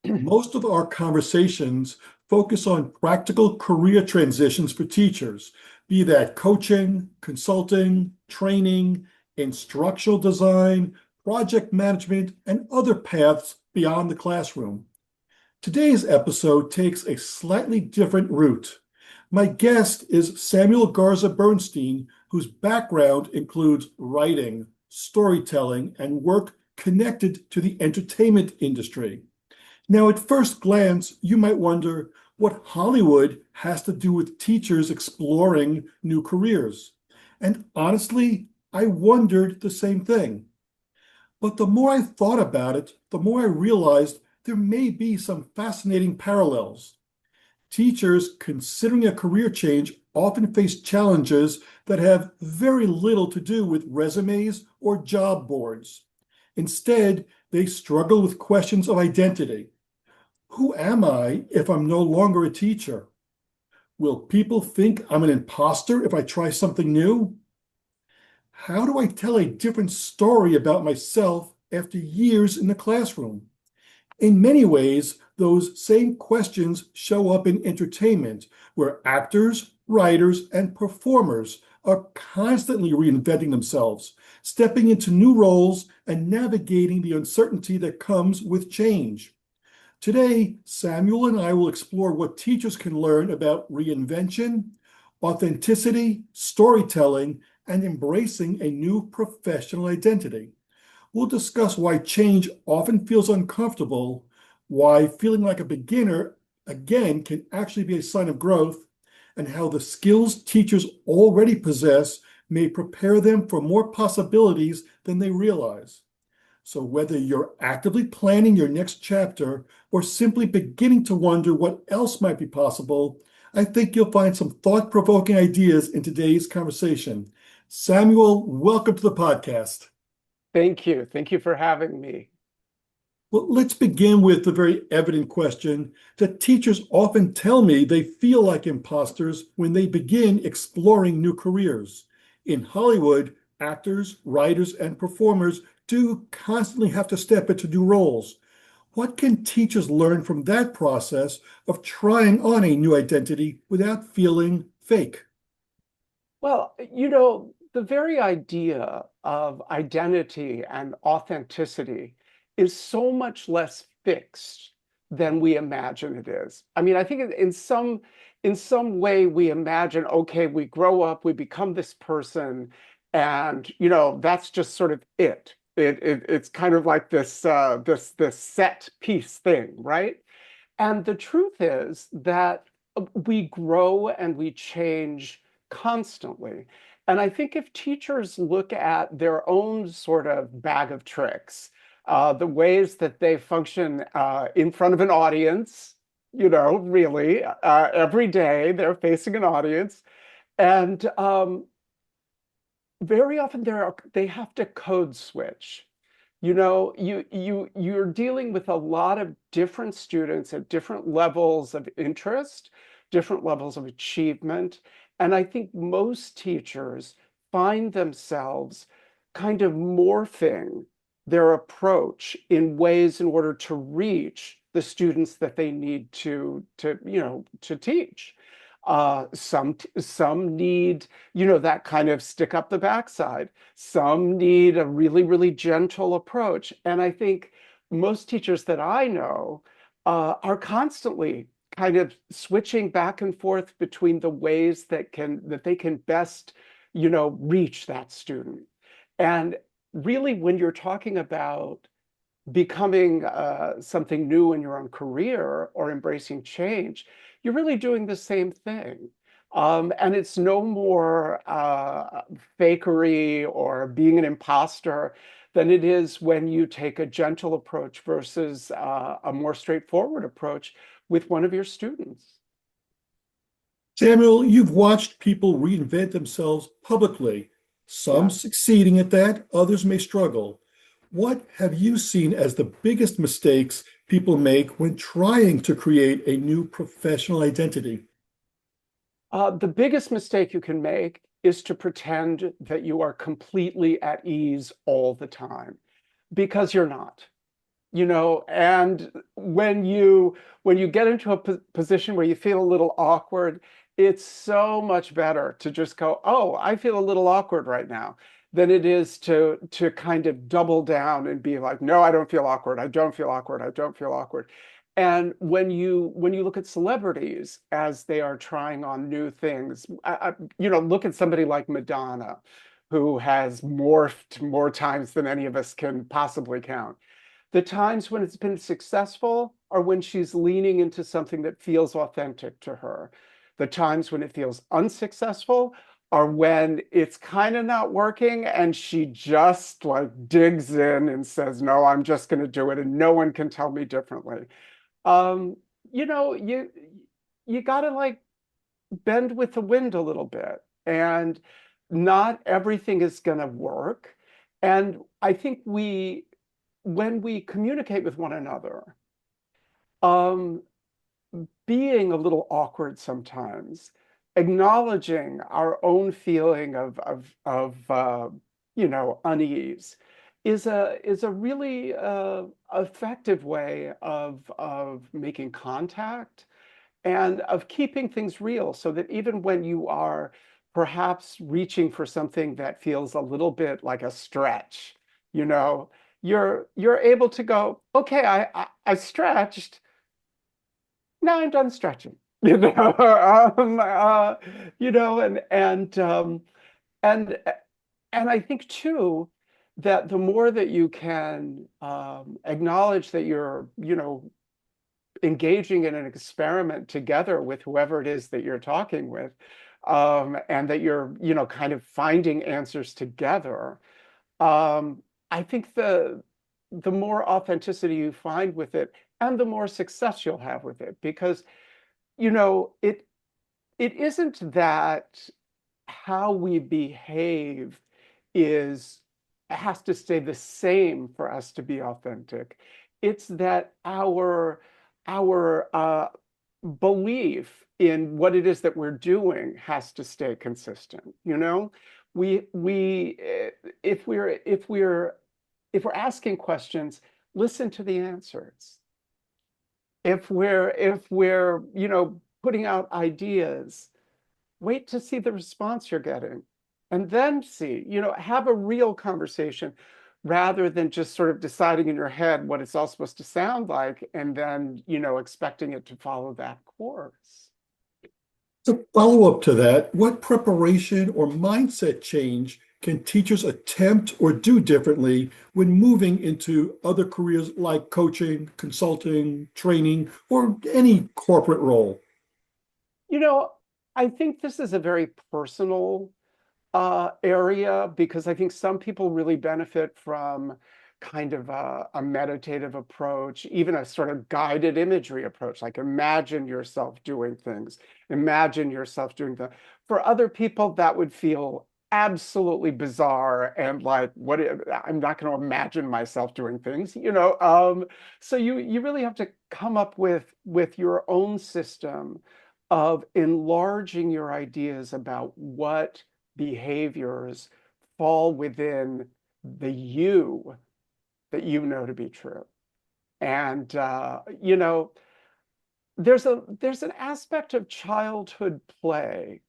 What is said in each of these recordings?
Most of our conversations focus on practical career transitions for teachers, be that coaching, consulting, training, instructional design, project management, and other paths beyond the classroom. Today's episode takes a slightly different route. My guest is Samuel Garza Bernstein, whose background includes writing, storytelling, and work connected to the entertainment industry. Now, at first glance, you might wonder what Hollywood has to do with teachers exploring new careers. And honestly, I wondered the same thing. But the more I thought about it, the more I realized there may be some fascinating parallels. Teachers considering a career change often face challenges that have very little to do with resumes or job boards. Instead, they struggle with questions of identity. Who am I if I'm no longer a teacher? Will people think I'm an imposter if I try something new? How do I tell a different story about myself after years in the classroom? In many ways, those same questions show up in entertainment, where actors, writers, and performers are constantly reinventing themselves, stepping into new roles and navigating the uncertainty that comes with change. Today, Samuel and I will explore what teachers can learn about reinvention, authenticity, storytelling, and embracing a new professional identity. We'll discuss why change often feels uncomfortable, why feeling like a beginner, again, can actually be a sign of growth, and how the skills teachers already possess may prepare them for more possibilities than they realize. So whether you're actively planning your next chapter or simply beginning to wonder what else might be possible, I think you'll find some thought-provoking ideas in today's conversation. Samuel, welcome to the podcast. Thank you. Thank you for having me. Well, let's begin with the very evident question that teachers often tell me they feel like imposters when they begin exploring new careers. In Hollywood, actors, writers, and performers do constantly have to step into new roles. What can teachers learn from that process of trying on a new identity without feeling fake? Well, the very idea of identity and authenticity is so much less fixed than we imagine it is. I mean, I think in some way we imagine, okay, we grow up, we become this person, and that's just sort of it. It's kind of like this set piece thing, right? And the truth is that we grow and we change constantly. And I think if teachers look at their own sort of bag of tricks, the ways that they function in front of an audience, really, every day they're facing an audience. And very often they have to code switch. You're dealing with a lot of different students at different levels of interest, different levels of achievement. And I think most teachers find themselves kind of morphing their approach in ways in order to reach the students that they need to teach. Some need, that kind of stick up the backside. Some need a really, really gentle approach. And I think most teachers that I know are constantly kind of switching back and forth between the ways that they can best, reach that student. And really, when you're talking about becoming something new in your own career or embracing change, you're really doing the same thing. And it's no more fakery or being an imposter than it is when you take a gentle approach versus a more straightforward approach with one of your students. Samuel, you've watched people reinvent themselves publicly, some Yeah. succeeding at that, others may struggle. What have you seen as the biggest mistakes people make when trying to create a new professional identity? The biggest mistake you can make is to pretend that you are completely at ease all the time, because you're not. And when you get into a position where you feel a little awkward, it's so much better to just go, oh, I feel a little awkward right now, than it is to kind of double down and be like, no, I don't feel awkward. I don't feel awkward. I don't feel awkward. And when you look at celebrities as they are trying on new things, look at somebody like Madonna, who has morphed more times than any of us can possibly count. The times when it's been successful are when she's leaning into something that feels authentic to her. The times when it feels unsuccessful are when it's kind of not working and she just like digs in and says, no, I'm just going to do it and no one can tell me differently. Um, you know, you you got to like bend with the wind a little bit, and not everything is going to work. And I think when we communicate with one another, um, being a little awkward sometimes, acknowledging our own feeling of unease is a really effective way of making contact and of keeping things real, so that even when you are perhaps reaching for something that feels a little bit like a stretch, you know, you're able to go, okay, I stretched. Now I'm done stretching. Um, uh, you know, and and I think too that the more that you can acknowledge that you're, engaging in an experiment together with whoever it is that you're talking with, and that you're, kind of finding answers together. I think the more authenticity you find with it, and the more success you'll have with it, because it isn't that how we behave is has to stay the same for us to be authentic. It's that our belief in what it is that we're doing has to stay consistent. We if we're asking questions, listen to the answers. If we're putting out ideas, wait to see the response you're getting, and then see, have a real conversation rather than just sort of deciding in your head what it's all supposed to sound like and then, expecting it to follow that course. To follow up to that, what preparation or mindset change can teachers attempt or do differently when moving into other careers like coaching, consulting, training, or any corporate role? You know, I think this is a very personal area, because I think some people really benefit from kind of a meditative approach, even a sort of guided imagery approach, like imagine yourself doing things, imagine yourself doing that. For other people, that would feel absolutely bizarre and like, I'm not going to imagine myself doing things. So you really have to come up with your own system of enlarging your ideas about what behaviors fall within the you that you know to be true. And there's an aspect of childhood play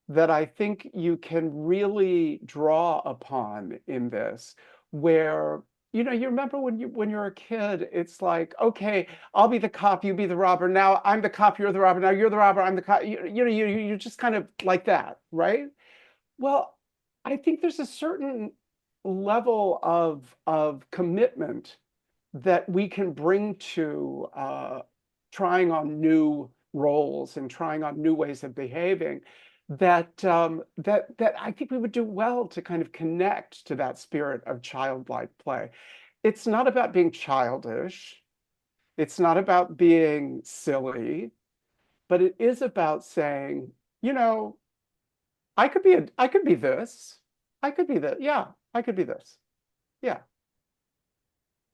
that I think you can really draw upon in this, where you remember when you're a kid, it's like, okay, I'll be the cop, you be the robber. Now I'm the cop, you're the robber. Now you're the robber, I'm the cop. You just kind of like that, right? Well, I think there's a certain level of commitment that we can bring to trying on new roles and trying on new ways of behaving, that I think we would do well to kind of connect to that spirit of childlike play. It's not about being childish. It's not about being silly, but it is about saying, you know, I could be this. I could be that. Yeah, I could be this. Yeah.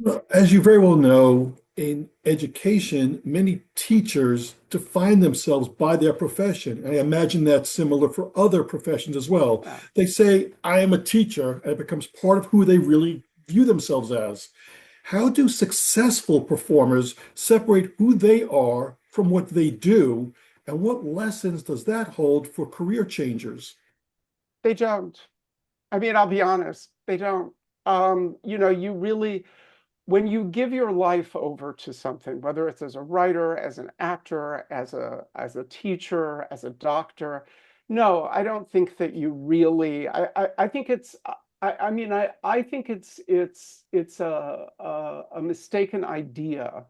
Well, as you very well know, in education, many teachers define themselves by their profession. I imagine that's similar for other professions as well. Yeah. They say, I am a teacher, and it becomes part of who they really view themselves as. How do successful performers separate who they are from what they do, and what lessons does that hold for career changers? They don't. I mean, I'll be honest, they don't. You really, when you give your life over to something, whether it's as a writer, as an actor, as a teacher, as a doctor, no, I don't think that you really. I think it's. I mean, I think it's a mistaken idea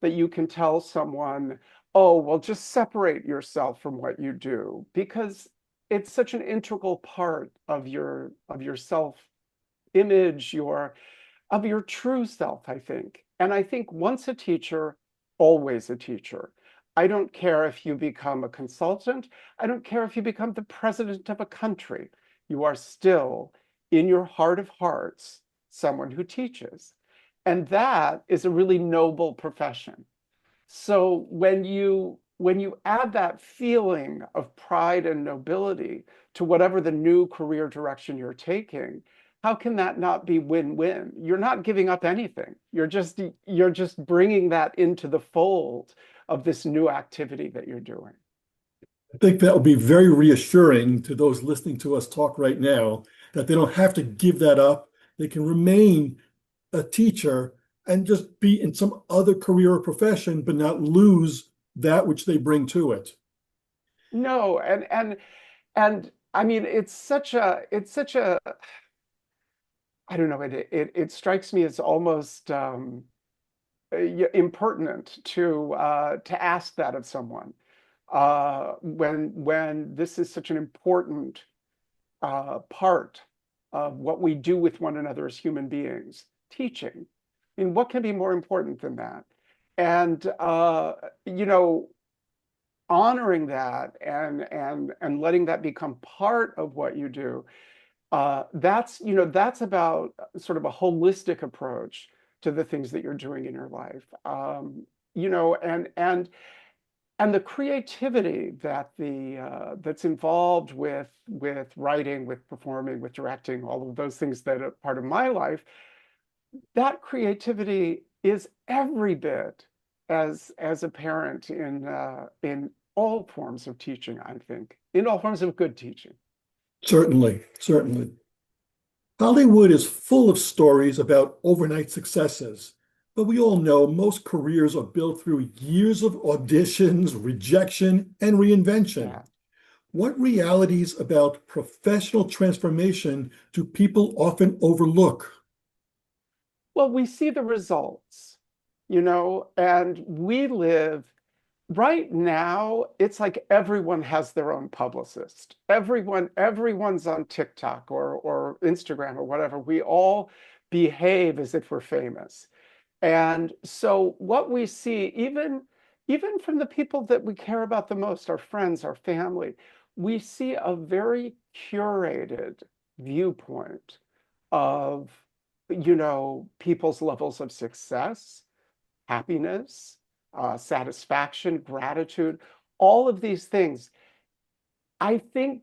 that you can tell someone, oh, well, just separate yourself from what you do, because it's such an integral part of your self image, your of your true self, I think. And I think once a teacher, always a teacher. I don't care if you become a consultant. I don't care if you become the president of a country. You are still, in your heart of hearts, someone who teaches. And that is a really noble profession. So when you add that feeling of pride and nobility to whatever the new career direction you're taking, how can that not be win-win? You're not giving up anything. You're just bringing that into the fold of this new activity that you're doing. I think that will be very reassuring to those listening to us talk right now that they don't have to give that up. They can remain a teacher and just be in some other career or profession, but not lose that which they bring to it. No, and I mean it's such a I don't know, it strikes me as almost impertinent to ask that of someone when this is such an important part of what we do with one another as human beings, teaching. I mean, what can be more important than that? And you know, honoring that and letting that become part of what you do, that's about sort of a holistic approach to the things that you're doing in your life. You know, and the creativity that's involved with writing, with performing, with directing, all of those things that are part of my life, that creativity is every bit as apparent in all forms of teaching, I think, in all forms of good teaching. Certainly, certainly. Hollywood is full of stories about overnight successes, but we all know most careers are built through years of auditions, rejection, and reinvention. Yeah. What realities about professional transformation do people often overlook? Well, we see the results, and we live right now. It's like everyone has their own publicist. Everyone's on TikTok or Instagram or whatever. We all behave as if we're famous. And so what we see, even from the people that we care about the most, our friends, our family, we see a very curated viewpoint of, people's levels of success, happiness, satisfaction, gratitude, all of these things. I think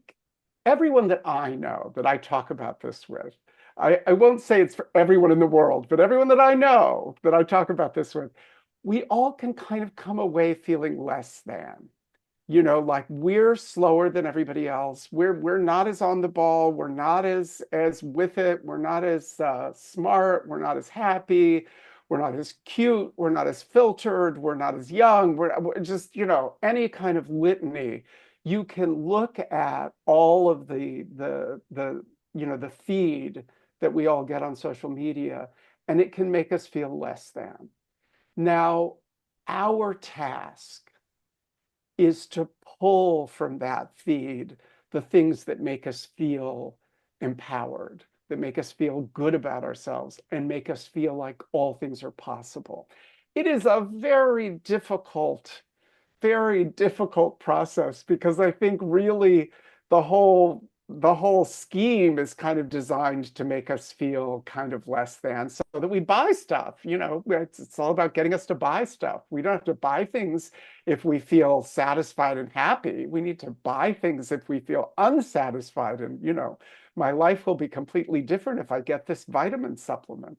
everyone that I know that I talk about this with, I won't say it's for everyone in the world, but everyone that I know that I talk about this with, we all can kind of come away feeling less than. Like we're slower than everybody else. We're not as on the ball. We're not as with it. We're not as smart. We're not as happy. We're not as cute. We're not as filtered. We're not as young. We're just, any kind of litany. You can look at all of the feed that we all get on social media, and it can make us feel less than. Now, our task is to pull from that feed the things that make us feel empowered, that make us feel good about ourselves, and make us feel like all things are possible. It is a very difficult process because I think really the whole scheme is kind of designed to make us feel kind of less than so that we buy stuff. It's all about getting us to buy stuff. We don't have to buy things if we feel satisfied and happy. We need to buy things if we feel unsatisfied. And, my life will be completely different if I get this vitamin supplement.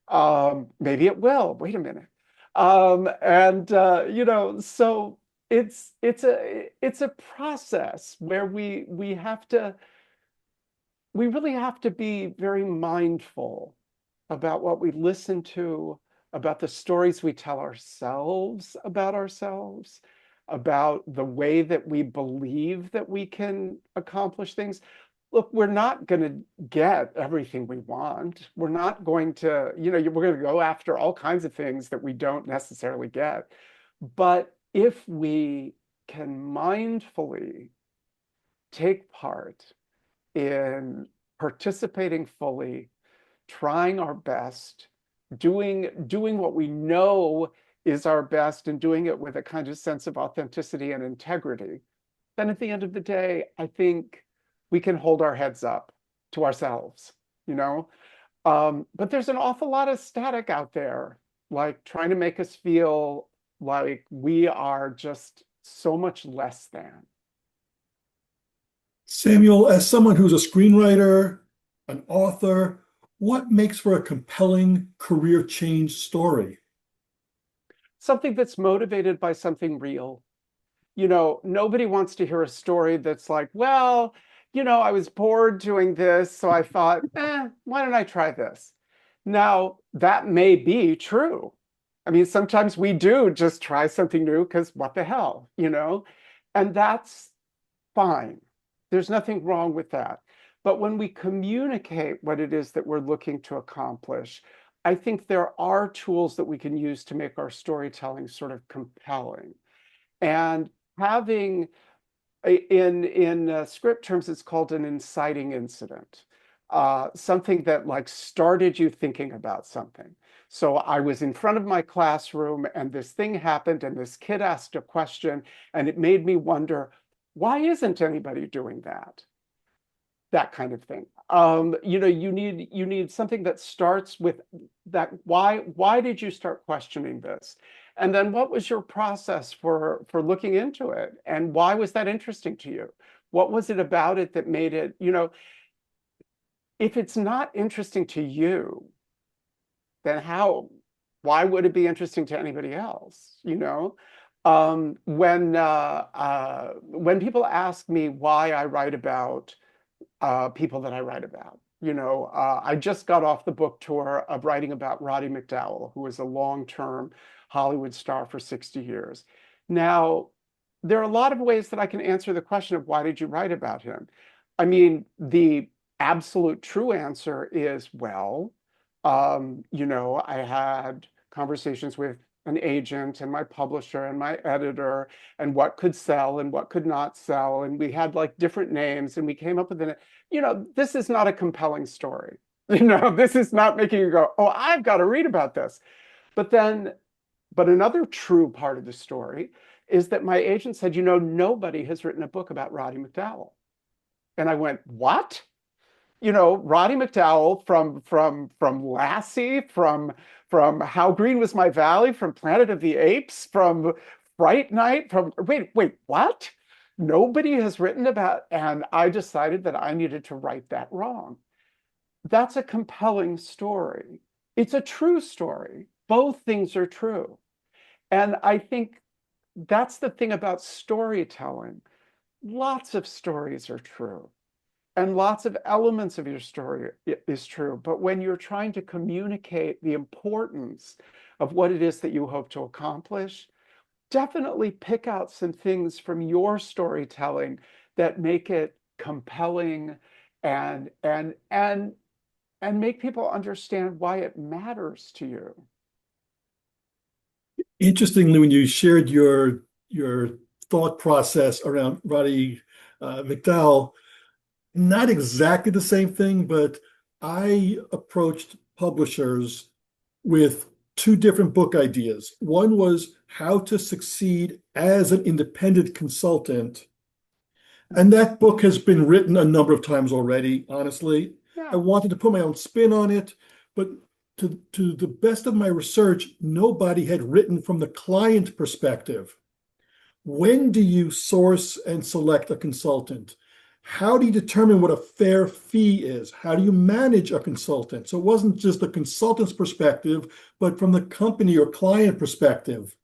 Maybe it will. Wait a minute. So it's a process where we really have to be very mindful about what we listen to, about the stories we tell ourselves about ourselves, about the way that we believe that we can accomplish things. Look, we're not going to get everything we want. We're not going to, we're going to go after all kinds of things that we don't necessarily get. But if we can mindfully take part in participating fully, trying our best, doing what we know is our best, and doing it with a kind of sense of authenticity and integrity, then at the end of the day, I think we can hold our heads up to ourselves, you know? But there's an awful lot of static out there, like trying to make us feel like we are just so much less than. Samuel, as someone who's a screenwriter, an author, what makes for a compelling career change story? Something that's motivated by something real. Nobody wants to hear a story that's like, well, I was bored doing this, so I thought, why don't I try this? Now, that may be true. I mean, sometimes we do just try something new because what the hell? And that's fine. There's nothing wrong with that. But when we communicate what it is that we're looking to accomplish, I think there are tools that we can use to make our storytelling sort of compelling. And having in script terms, it's called an inciting incident, something that like started you thinking about something. So I was in front of my classroom and this thing happened and this kid asked a question and it made me wonder, why isn't anybody doing that? That kind of thing. You need something that starts with that. Why did you start questioning this? And then what was your process for looking into it? And why was that interesting to you? What was it about it that made it, if it's not interesting to you, then why would it be interesting to anybody else? When people ask me why I write about people that I write about. I just got off the book tour of writing about Roddy McDowall, who was a long-term Hollywood star for 60 years. Now, there are a lot of ways that I can answer the question of why did you write about him? I mean, the absolute true answer is, well, I had conversations with an agent and my publisher and my editor and what could sell and what could not sell. And we had like different names and we came up with this is not a compelling story. This is not making you go, oh, I've got to read about this. But another true part of the story is that my agent said, nobody has written a book about Roddy McDowall. And I went, what? Roddy McDowall from Lassie, from How Green Was My Valley, from Planet of the Apes, from Fright Night, from wait, what? Nobody has written about, and I decided that I needed to right that wrong. That's a compelling story. It's a true story. Both things are true. And I think that's the thing about storytelling. Lots of stories are true. And lots of elements of your story is true. But when you're trying to communicate the importance of what it is that you hope to accomplish, definitely pick out some things from your storytelling that make it compelling and make people understand why it matters to you. Interestingly, when you shared your thought process around Roddy McDowall, not exactly the same thing, but I approached publishers with two different book ideas. One was how to succeed as an independent consultant. And that book has been written a number of times already, honestly. I Yeah. wanted to put my own spin on it, but to the best of my research, nobody had written from the client perspective. When do you source and select a consultant? how do you determine what a fair fee is? How do you manage a consultant? So it wasn't just the consultant's perspective, but from the company or client perspective.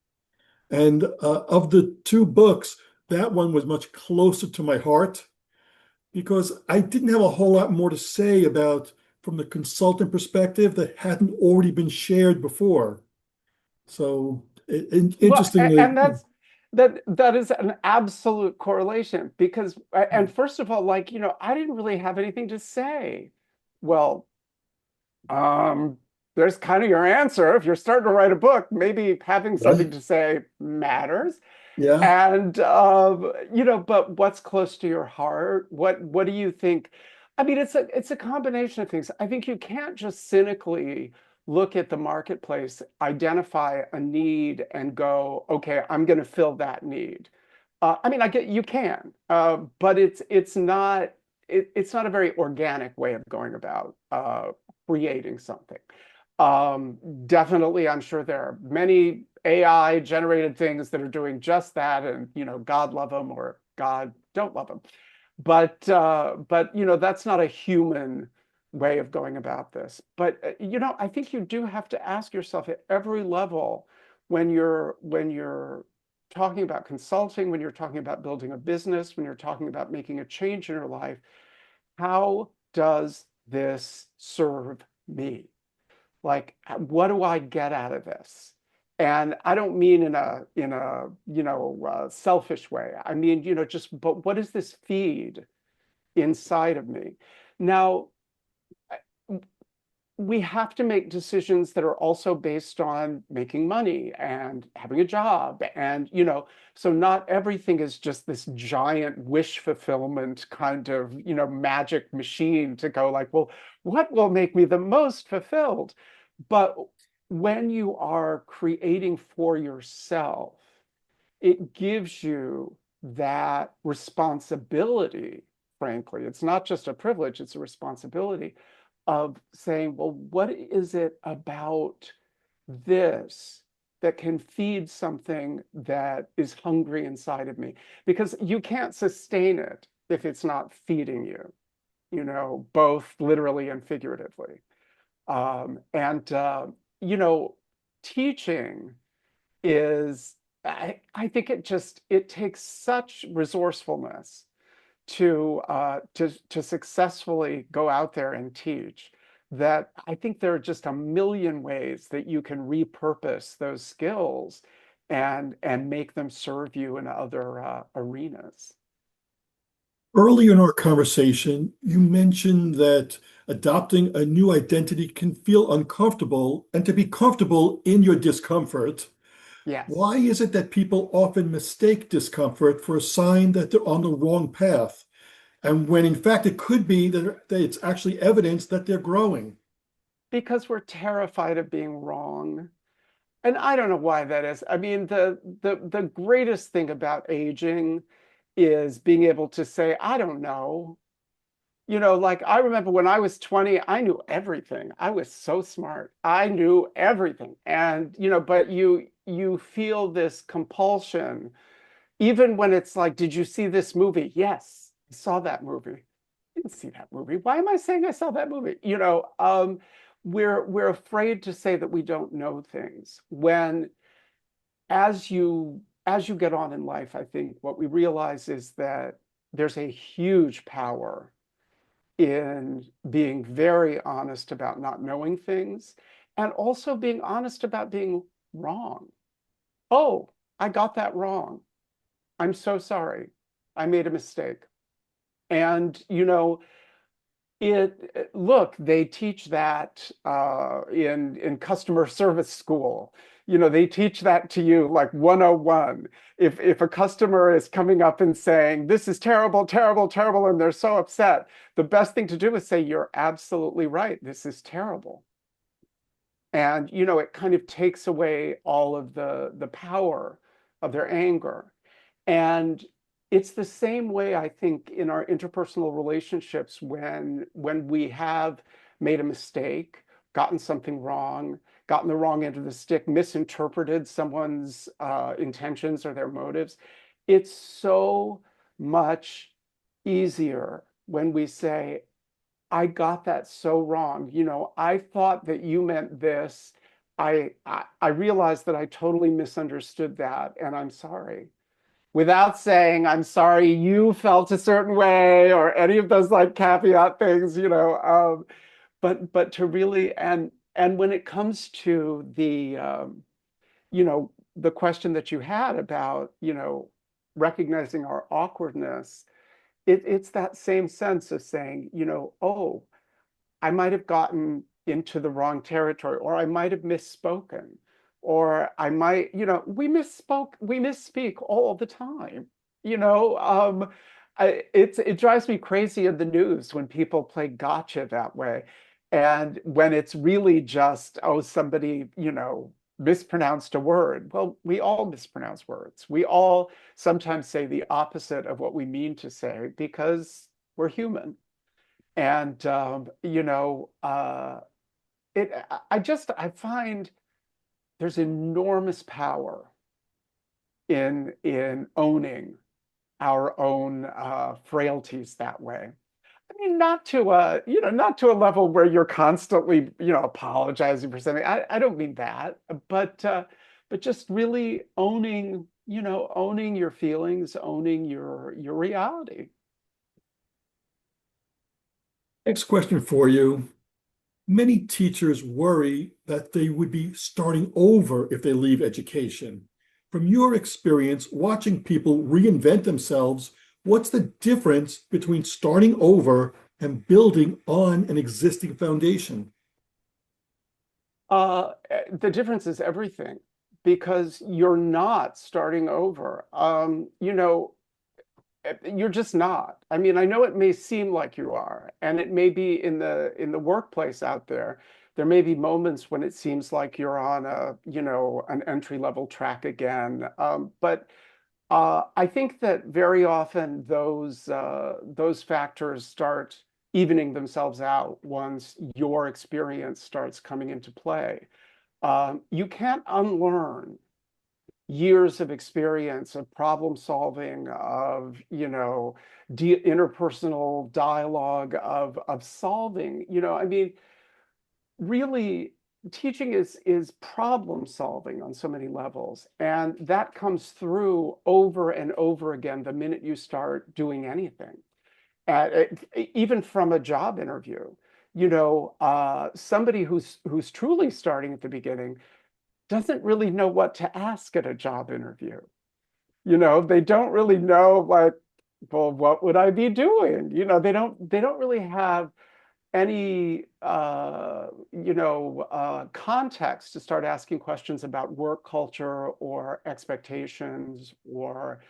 And of the two books, that one was much closer to my heart because I didn't have a whole lot more to say about from the consultant perspective that hadn't already been shared before. So Well, and interestingly, that is an absolute correlation because and first of all, like, I didn't really have anything to say. Well, um, there's kind of your answer. If you're starting to write a book, maybe having something right? to say matters. Yeah. And but what's close to your heart? What do you think? I mean, it's a combination of things. I think you can't just cynically look at the marketplace, identify a need, and go, okay, I'm going to fill that need. I mean, I get you can, but it's not a very organic way of going about creating something. Definitely, I'm sure there are many AI generated things that are doing just that, and God love them or God don't love them. But that's not a human way of going about this. But I think you do have to ask yourself at every level when you're talking about consulting, when you're talking about building a business, when you're talking about making a change in your life, how does this serve me? Like, what do I get out of this? And I don't mean in a selfish way. I mean, just but what does this feed inside of me? Now, we have to make decisions that are also based on making money and having a job. And, so not everything is just this giant wish fulfillment kind of, magic machine to go like, well, what will make me the most fulfilled? But when you are creating for yourself, it gives you that responsibility, frankly. It's not just a privilege, it's a responsibility of saying, well, what is it about this that can feed something that is hungry inside of me? Because you can't sustain it if it's not feeding you, both literally and figuratively. And you know, teaching is, I think it takes such resourcefulness to successfully go out there and teach that I think there are just a million ways that you can repurpose those skills and make them serve you in other arenas. Earlier in our conversation, you mentioned that adopting a new identity can feel uncomfortable, and to be comfortable in your discomfort. Yes. Why is it that people often mistake discomfort for a sign that they're on the wrong path? And when in fact it could be that it's actually evidence that they're growing. Because we're terrified of being wrong. And I don't know why that is. I mean, the greatest thing about aging is being able to say, I don't know. Like I remember when I was 20, I knew everything. I was so smart. I knew everything. And, but you feel this compulsion, even when it's like, did you see this movie? Yes, I saw that movie. I didn't see that movie. Why am I saying I saw that movie? We're afraid to say that we don't know things when as you get on in life, I think what we realize is that there's a huge power in being very honest about not knowing things and also being honest about being wrong. Oh, I got that wrong. I'm so sorry. I made a mistake. And, look, they teach that in customer service school. They teach that to you like 101. If a customer is coming up and saying, this is terrible, terrible, terrible, and they're so upset, the best thing to do is say, you're absolutely right. This is terrible. And it kind of takes away all of the power of their anger. And it's the same way, I think, in our interpersonal relationships when we have made a mistake, gotten something wrong, gotten the wrong end of the stick, misinterpreted someone's intentions or their motives. It's so much easier when we say, I got that so wrong. I thought that you meant this. I realized that I totally misunderstood that, and I'm sorry. Without saying, I'm sorry you felt a certain way or any of those like caveat things, but to really and when it comes to the question that you had about, recognizing our awkwardness, it's that same sense of saying, oh, I might have gotten into the wrong territory, or I might have misspoken, or I might, we misspeak all the time. You know, it drives me crazy in the news when people play gotcha that way. And when it's really just, oh, somebody, mispronounced a word. Well, we all mispronounce words. We all sometimes say the opposite of what we mean to say because we're human. And I find there's enormous power in owning our own frailties that way. I mean, not to a level where you're constantly, apologizing for something. I don't mean that, but just really owning your feelings, owning your reality. Next question for you. Many teachers worry that they would be starting over if they leave education. From your experience watching people reinvent themselves, what's the difference between starting over and building on an existing foundation? The difference is everything because you're not starting over. You're just not. I mean, I know it may seem like you are, and it may be in the workplace out there. There may be moments when it seems like you're on an entry level track again. But I think that very often those factors start evening themselves out once your experience starts coming into play. You can't unlearn years of experience of problem solving, of interpersonal dialogue, of solving. I mean, really, teaching is problem solving on so many levels, and that comes through over and over again the minute you start doing anything. Even from a job interview, somebody who's truly starting at the beginning doesn't really know what to ask at a job interview. They don't really know, like, well, what would I be doing? They don't really have any context to start asking questions about work culture or expectations or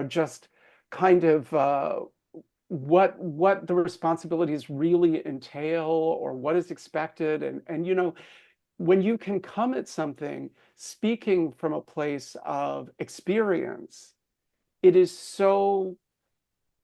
just kind of what the responsibilities really entail or what is expected. And when you can come at something speaking from a place of experience, it is so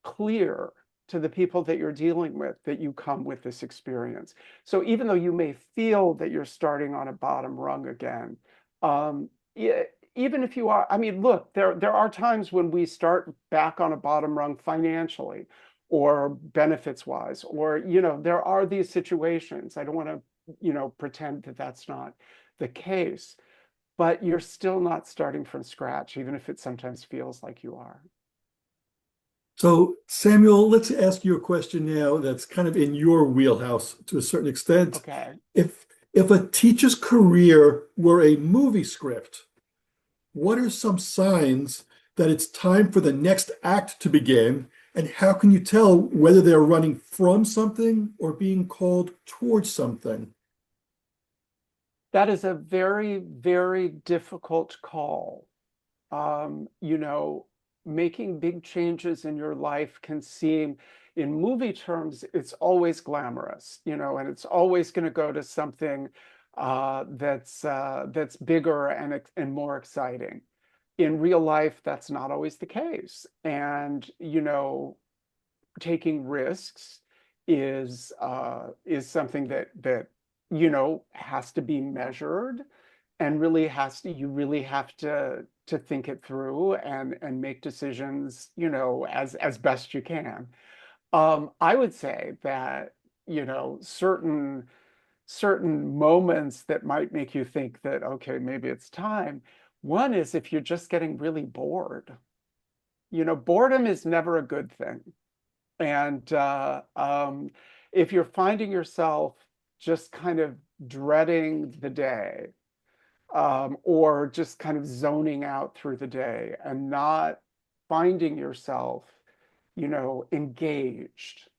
clear to the people that you're dealing with that you come with this experience. So even though you may feel that you're starting on a bottom rung again, yeah, even if you are, I mean, look, there are times when we start back on a bottom rung financially or benefits wise, or there are these situations. I don't want to pretend that that's not the case, but you're still not starting from scratch, even if it sometimes feels like you are. So, Samuel, let's ask you a question now that's kind of in your wheelhouse to a certain extent. Okay. If a teacher's career were a movie script, what are some signs that it's time for the next act to begin? And how can you tell whether they're running from something or being called towards something? That is a very, very difficult call. Um, you know, Making big changes in your life can seem, in movie terms, it's always glamorous, and it's always going to go to something that's bigger and more exciting. In real life, that's not always the case. And, taking risks is something that has to be measured and really you really have to to think it through and make decisions, as best you can. I would say that, certain moments that might make you think that, okay, maybe it's time. One is if you're just getting really bored. Boredom is never a good thing. And if you're finding yourself just kind of dreading the day, or just kind of zoning out through the day and not finding yourself, engaged.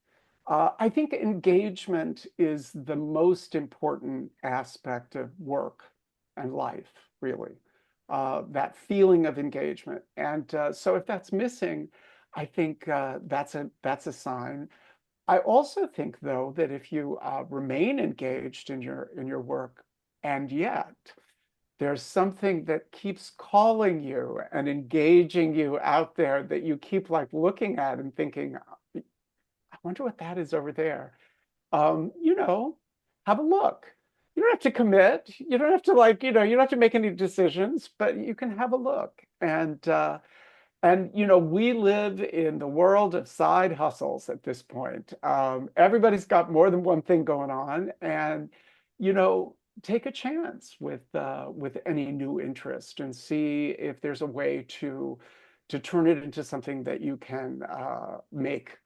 I think engagement is the most important aspect of work and life, really. That feeling of engagement. And so if that's missing, I think that's a sign. I also think, though, that if you remain engaged in your work, and yet there's something that keeps calling you and engaging you out there that you keep like looking at and thinking, I wonder what that is over there. You know, have a look. You don't have to commit. You don't have to you don't have to make any decisions, but you can have a look. And we live in the world of side hustles at this point. Everybody's got more than one thing going on, and you know, take a chance with any new interest and see if there's a way to turn it into something that you can make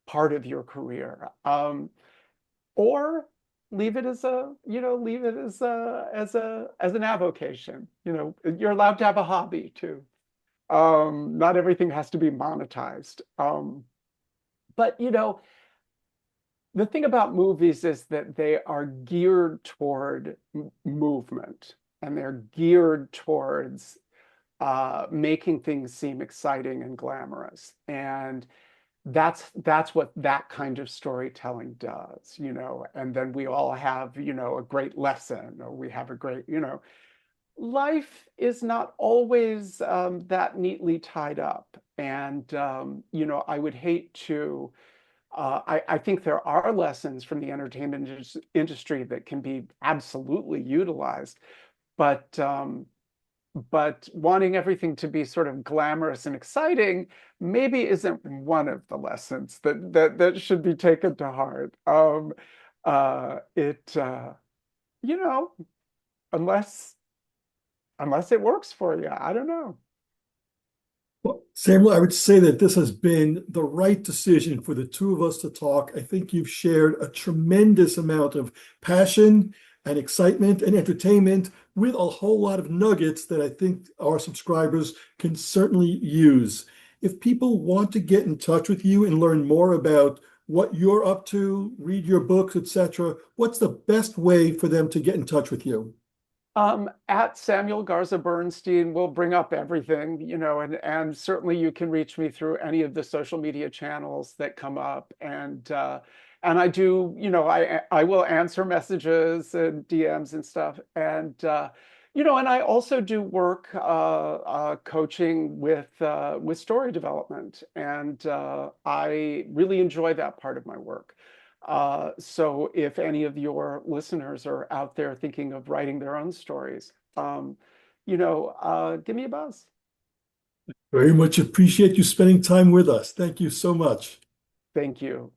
part of your career, or leave it as an avocation. You're allowed to have a hobby too. Not everything has to be monetized. But the thing about movies is that they are geared toward movement, and they're geared towards making things seem exciting and glamorous. And that's what that kind of storytelling does, and then we all have, a great lesson, or we have a great, life is not always that neatly tied up. And, I would hate to, I think there are lessons from the entertainment industry that can be absolutely utilized, but wanting everything to be sort of glamorous and exciting maybe isn't one of the lessons that should be taken to heart. It unless it works for you, I don't know. Well, Samuel, I would say that this has been the right decision for the two of us to talk. I think you've shared a tremendous amount of passion and excitement and entertainment with a whole lot of nuggets that I think our subscribers can certainly use. If people want to get in touch with you and learn more about what you're up to, read your books, etc., what's the best way for them to get in touch with you? At Samuel Garza Bernstein will bring up everything, and certainly you can reach me through any of the social media channels that come up. And I do, I will answer messages and DMs and stuff. And I also do work coaching with story development, and I really enjoy that part of my work. So if any of your listeners are out there thinking of writing their own stories, give me a buzz. Very much appreciate you spending time with us. Thank you so much. Thank you.